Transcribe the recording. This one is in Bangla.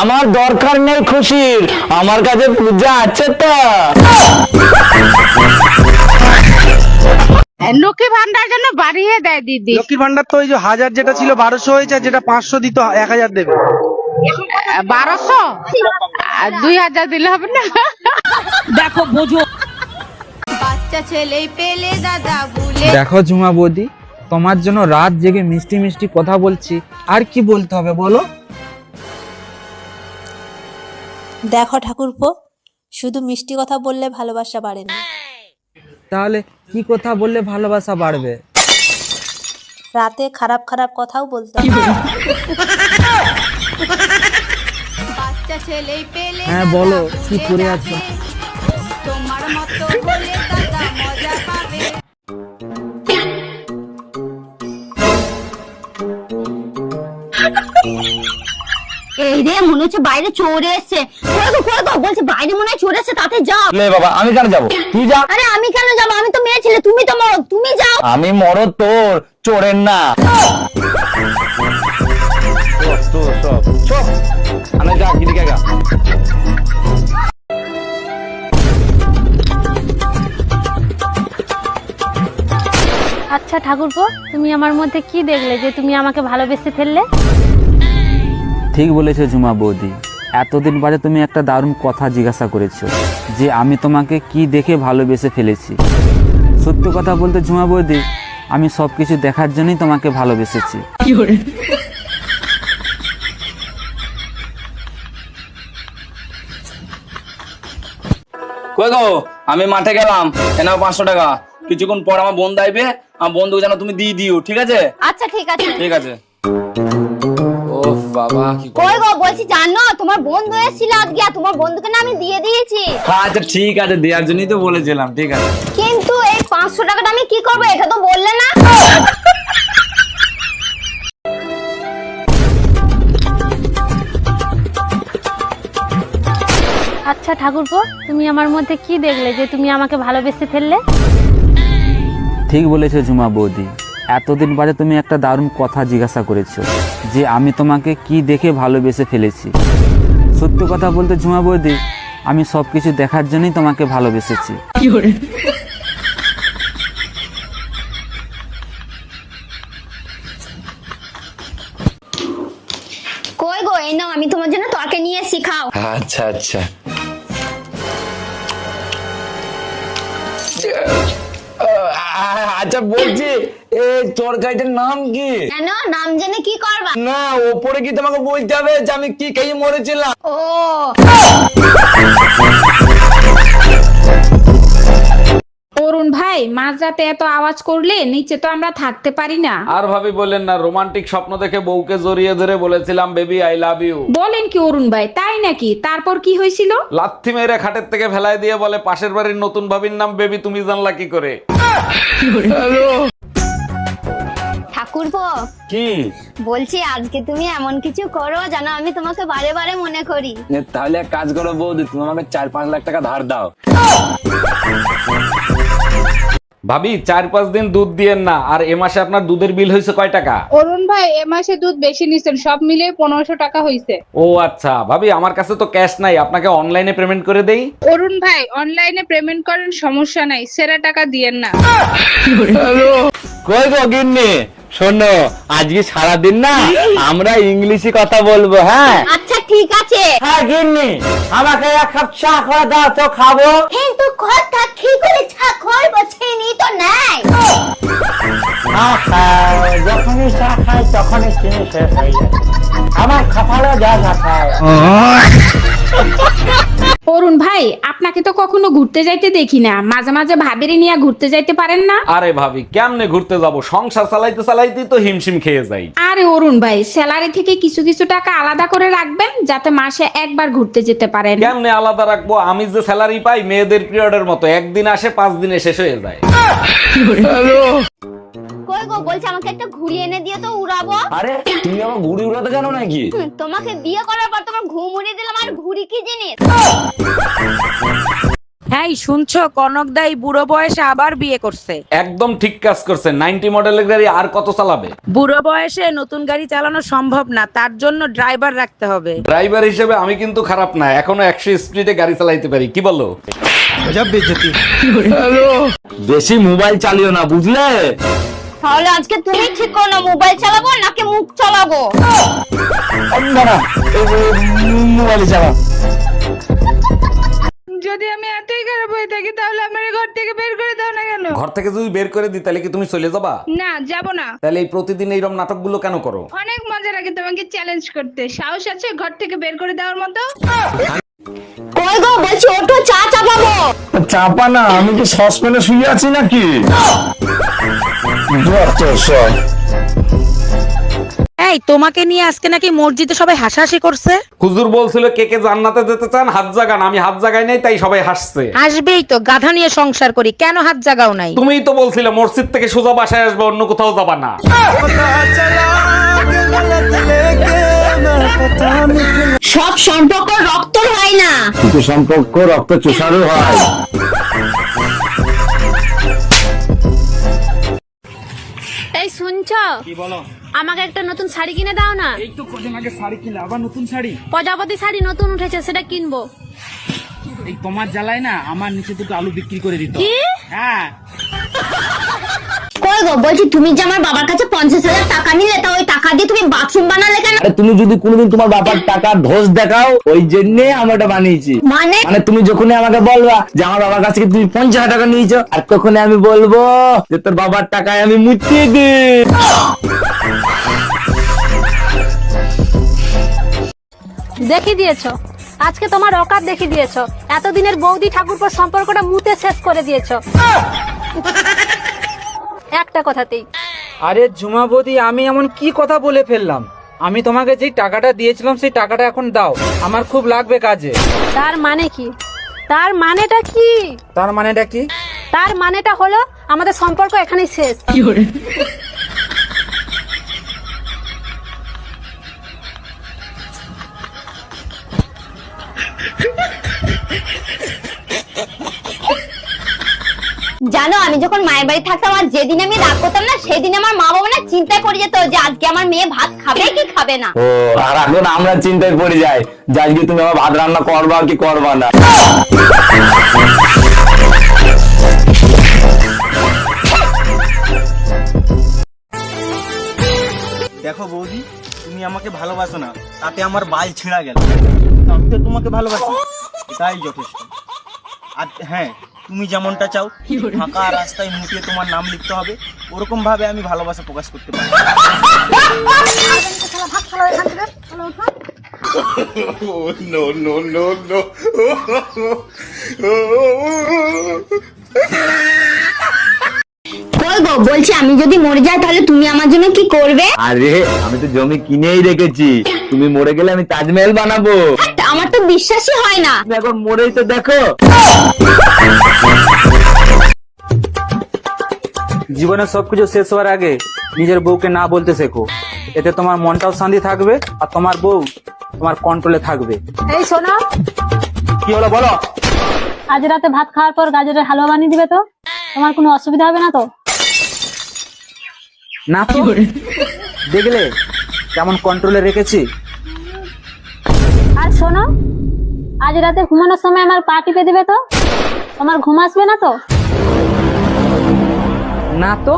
আমার দরকার নেই খুশির, আমার কাছে পূজা আছে তো। লক্ষ্মী ভান্ডার জন্য বাড়িয়ে দেয় দিদি। লক্ষ্মীর ভান্ডার তো ওই যে 1000 যেটা ছিল 1200 হয়েছে, আর যেটা 500 দিত 1000 দেবে। 1200 2000 দিলে হবে না? দেখো বোঝো। বাচ্চা ছেলে পেলে দাদা ভুলে। দেখো ঝুমা বৌদি, তোমার জন্য রাত জেগে মিষ্টি মিষ্টি কথা বলছি, আর কি বলতে হবে বলো? দেখো ঠাকুরপো, শুধু মিষ্টি কথা বললে ভালোবাসা বাড়ে না। তাহলে কি কথা বললে ভালোবাসা বাড়বে? রাতে খারাপ খারাপ কথাও বলতে হবে। বাচ্চা ছেলে পেলে হ্যাঁ বলো, কি করে আছো? তোমার মতো বলে দাদা মজা পাবে। এই রে, মনে হচ্ছে বাইরে চোর এসছে। বলছে বাইরে মনে হয় চোর এসছে, তাতে যাও। লে বাবা, আমি কেন যাবো? তুই যা। আরে আমি কেন যাবো? আমি তো মেয়ে ছেলে, তুমি তো মরদ, তুমি যাও। আমি মরদ তোর, চোরের না। আমি যা গিয়ে গা। আচ্ছা ঠাকুরপো, তুমি আমার মধ্যে কি দেখলে যে তুমি আমাকে ভালোবেসে ফেললে? ঠিক বলেছো ঝুমা বৌদি, এতদিন বাদে তুমি একটা দারুণ কথা জিজ্ঞাসা করেছো যে আমি তোমাকে কি দেখে ভালোবেসে ফেলেছি। সত্যি কথা বলতে ঝুমা বৌদি, আমি সবকিছু দেখার জন্যই তোমাকে ভালোবেসেছি। কই গো, আমি মাঠে গেলাম, এনাও 500 টাকা। কিছুক্ষণ পর আমার বন্ধু আইবে, আমার বন্ধুকে যেন তুমি দিয়ে দিও, ঠিক আছে? আচ্ছা ঠিক আছে। ঠিক আছে। ও বাবা, কি কই গো, বলছি জানো তোমার বন্ধু এসেছিল আজকে, আর তোমার বন্ধুকে না আমি দিয়ে দিয়েছি। আচ্ছা ঠিক আছে, দেওয়ার জন্যই তো বলেছিলাম, ঠিক আছে। কিন্তু এই 500 টাকাটা আমি কি করবো, এটা তো বললে না। আচ্ছা ঠাকুরপো, তুমি আমার মধ্যে কি দেখলে যে তুমি আমাকে ভালোবেসে ফেললে? ঠিক বলেছো ঝুমা বৌদি, এতদিন বাদে তুমি একটা দারুণ কথা জিজ্ঞাসা করেছো যে আমি তোমাকে কি দেখে ভালোবেসে ফেলেছি। সত্যি কথা বলতে ঝুমা বৌদি, আমি সবকিছু দেখার জন্যই তোমাকে ভালোবেসেছি। কই গো, এই নাও, আমি তোমার জন্য তরকারি নিয়ে এসেছি, খাও। আচ্ছা আচ্ছা। আচ্ছা বলছি, এই তরকারিটার নাম কি? কেন, নাম জেনে কি করবা? না, ওপরে কি তোমাকে বলতে হবে যে আমি কি খেয়ে মরেছিলাম? ও অরুণ ভাই, মাঝরাতে এত আওয়াজ করলে নিচে তো আমরা থাকতে পারি না। আর ভাবি বলেন না, রোমান্টিক স্বপ্ন দেখে বউকে জড়িয়ে ধরে বলেছিলাম বেবি আই লাভ ইউ। বলেন কি অরুণ ভাই, তাই নাকি? তারপর কি হয়েছিল? লাথি মেরে খাটের থেকে ফেলায় দিয়ে বলে পাশের বাড়ির নতুন ভাবির নাম বেবি, তুমি জানলা কি করে? ঠাকুরপো, কি বলছি আজকে তুমি এমন কিছু করো যেন আমি তোমাকে বারে বারে মনে করি। তাহলে এক কাজ করো বৌদি, তুমি আমাকে 4-5 লাখ টাকা ধার দাও। ভাবি 4-5 দিন দুধ দিয়েন না, আর এ মাসে আপনার দুধের বিল হয়েছে কয় টাকা? অরুণ ভাই, এ মাসে দুধ বেশি নিছেন, সব মিলিয়ে 1500 টাকা হইছে। ও আচ্ছা ভাবি, আমার কাছে তো ক্যাশ নাই, আপনাকে অনলাইনে পেমেন্ট করে দেই। অরুণ ভাই, অনলাইনে পেমেন্ট করেন, সমস্যা নাই, সেরা টাকা দিয়েন না। কই গো গিন্নি, শোনো, আজকে সারাদিন না আমরা ইংলিশে কথা বলবো, হ্যাঁ? আচ্ছা ঠিক আছে। হ্যাঁ গিন্নি, আমাকে 1 কাপ চা করে দাও তো, খাবো। কিন্তু কথা কি করে চা করবো, চিনি তো নাই। আহা, যখনই চা খাই তখনই চিনি শেষ হয়ে যায়, আমার কপালে যা খায়। অরুণ ভাই, আপনাকে তো কখনো ঘুরতে যাইতে দেখি না, মাঝে মাঝে ভাবিরে নিয়ে ঘুরতে যাইতে পারেন না? আরে ভাবি, কেমনে ঘুরতে যাব, সংসার চালাইতে চালাইতেই তো হিমশিম খেয়ে যাই। আরে অরুণ ভাই, স্যালারি থেকে কিছু কিছু টাকা আলাদা করে রাখবেন, যাতে মাসে একবার ঘুরতে যেতে পারেন। কেমনে আলাদা রাখবো? আমি যে স্যালারি পাই মেয়েদের পিরিয়ডের মতো, একদিন আসে 5 দিনে শেষ হয়ে যায়। কই গো, বলছি আমাকে একটা ঘুড়ি এনে দিও তো, উড়াবো। আরে তুমি আমার ঘুড়ি উড়াতে জানো নাকি? তোমাকে বিয়ে করার পর তোমার ঘুম উড়িয়ে দিলাম, আর ঘুড়ি কি জিনিস? হ্যাঁ শুনছো, কনক দাই বুড়ো বয়সে আবার বিয়ে করছে। একদম ঠিক কাজ করছে। 90 মডেলের গাড়ি আর কত চালাবে? বুড়ো বয়সে নতুন গাড়ি চালানো সম্ভব না, তার জন্য ড্রাইভার রাখতে হবে। ড্রাইভার হিসেবে আমি কিন্তু খারাপ না, এখনো 100 স্পিডে গাড়ি চালাইতে পারি। কি বলো? বেশি মোবাইল চালিও না, বুঝলে? তাহলে আজকে তুমি ঠিক করো না, মোবাইল চালাবো নাকি মুখ চালাবো? মোবাইল চালা। যদি আমি এতই খারাপ হয়ে থাকি তাহলে আমার ঘর থেকে বের করে দাও না কেন? ঘর থেকে যদি বের করে দিই তাহলে কি তুমি চলে যাবা? না, যাব না। তাহলে এই প্রতিদিন এইরকম নাটকগুলো কেন করো? অনেক মজা লাগে তোমাকে চ্যালেঞ্জ করতে। সাহস আছে ঘর থেকে বের করে দেওয়ার মতো? কই গো, বলছি ওঠো, চা চাপাবো। চাপা না, আমি কি সসপ্যানে শুয়ে আছি নাকি? এই তোমাকে নিয়ে আজকে নাকি মসজিদে সবাই হাসাহাসি করছে। হুজুর বলছিল কে কে জান্নাতে যেতে চান হাত জাগান, আমি হাত জাগাই নাই তাই সবাই হাসছে। আসবেই তো, গাধা নিয়ে সংসার করি, কেন হাত জাগাও নাই? তুমিই তো বলছিলে মসজিদ থেকে সোজা বাসায় আসবে, অন্য কোথাও যাবা না। সব সম্পর্ক রক্তর হয় না। কিন্তু সম্পর্ক রক্ত চোষারও হয়। এই শুনছো? কি বলো? আমাকে একটা নতুন শাড়ি কিনে দাও না। এই তো কদিন আগে শাড়ি কিনলে, আবার নতুন শাড়ি? প্রজাপতি শাড়ি নতুন উঠেছে, সেটা কিনবো। এই তোমার জ্বালায় না আমার নিচে দুটো আলু বিক্রি করে দিত। কি? হ্যাঁ। কই গো, বলছি তুমি যে আমার বাবার কাছে 50,000 টাকা নিলে, তা ওই টাকা দিয়ে তুমি বাথরুম বানালে কেন? আরে তুমি যদি কোনোদিন তোমার বাবার টাকা ধোস দেখাও, ওই জন্য আমি এটা বানিয়েছি। মানে মানে তুমি যখনই আমাকে বলবা যে আমার বাবার কাছ থেকে তুমি 50,000 টাকা নিয়েছো, আর তখনই আমি বলবো যে তোর বাবার টাকায় আমি মুচিয়ে দিই। দেখিয়ে দিয়েছো, আজকে তোমার অকাত দেখিয়ে দিয়েছো। এতদিনের বৌদি ঠাকুরপোর সম্পর্কটা মুতে শেষ করে দিয়েছো একটা কথাতেই। আরে ঝুমা বৌদি, আমি এমন কি কথা বলে ফেললাম? আমি তোমাকে যেই টাকাটা দিয়েছিলাম সেই টাকাটা এখন দাও, আমার খুব লাগবে কাজে। তার মানে কি? তার মানেটা কি? তার মানেটা কি? তার মানেটা হলো আমাদের সম্পর্ক এখানেই শেষ। জানো, আমি যখন মায়ের বাড়ি থাকতাম আর যেদিন আমি রাগ করতাম না, সেদিন আমার মা বাবা না চিন্তায় পড়ে যেত যে আজকে আমার মেয়ে ভাত খাবে কি খাবে না। ও, আর এখন আমরা চিন্তায় পড়ে যাই যে আজকে তুমি আমার ভাত রান্না করবা কি করবা না। দেখো বৌদি, তুমি আমাকে ভালোবাসো না, তাতে আমার বাল ছিঁড়া গেল। আমি তো তোমাকে ভালোবাসি, তাই যথেষ্ট। আর হ্যাঁ, তুমি যেমনটা চাও ফাঁকা রাস্তায় মুখে তোমার নাম লিখতে হবে, ওরকম ভাবে আমি ভালোবাসা প্রকাশ করতে পারি। কই গো, বলছি আমি যদি মরে যাই তাহলে তুমি আমার জন্য কি করবে? আরে আমি তো জমি কিনেই রেখেছি, তুমি মরে গেলে আমি তাজমহল বানাবো। আমার তো বিশ্বাসই হয় না। তুমি এখন মরেই তো দেখো। জীবনে সবকিছু শেষ হওয়ার আগে নিজের বউকে না বলতে শেখো, এতে তোমার মনটাও শান্তি থাকবে আর তোমার বউ তোমার কন্ট্রোলে থাকবে। এই শোনো, কি হলো বলো? আজ রাতে ভাত খাওয়ার পর গাজরের হালুয়া বানিয়ে দিবে তো? তোমার কোনো অসুবিধা হবে না তো? না তো, দেখলে কেমন কন্ট্রোলে রেখেছি। আর শোনো, আজ রাতে ঘুমানোর সময় আমার পা টিপে দিবে তো? তোমার ঘুম আসবে না তো? না তো।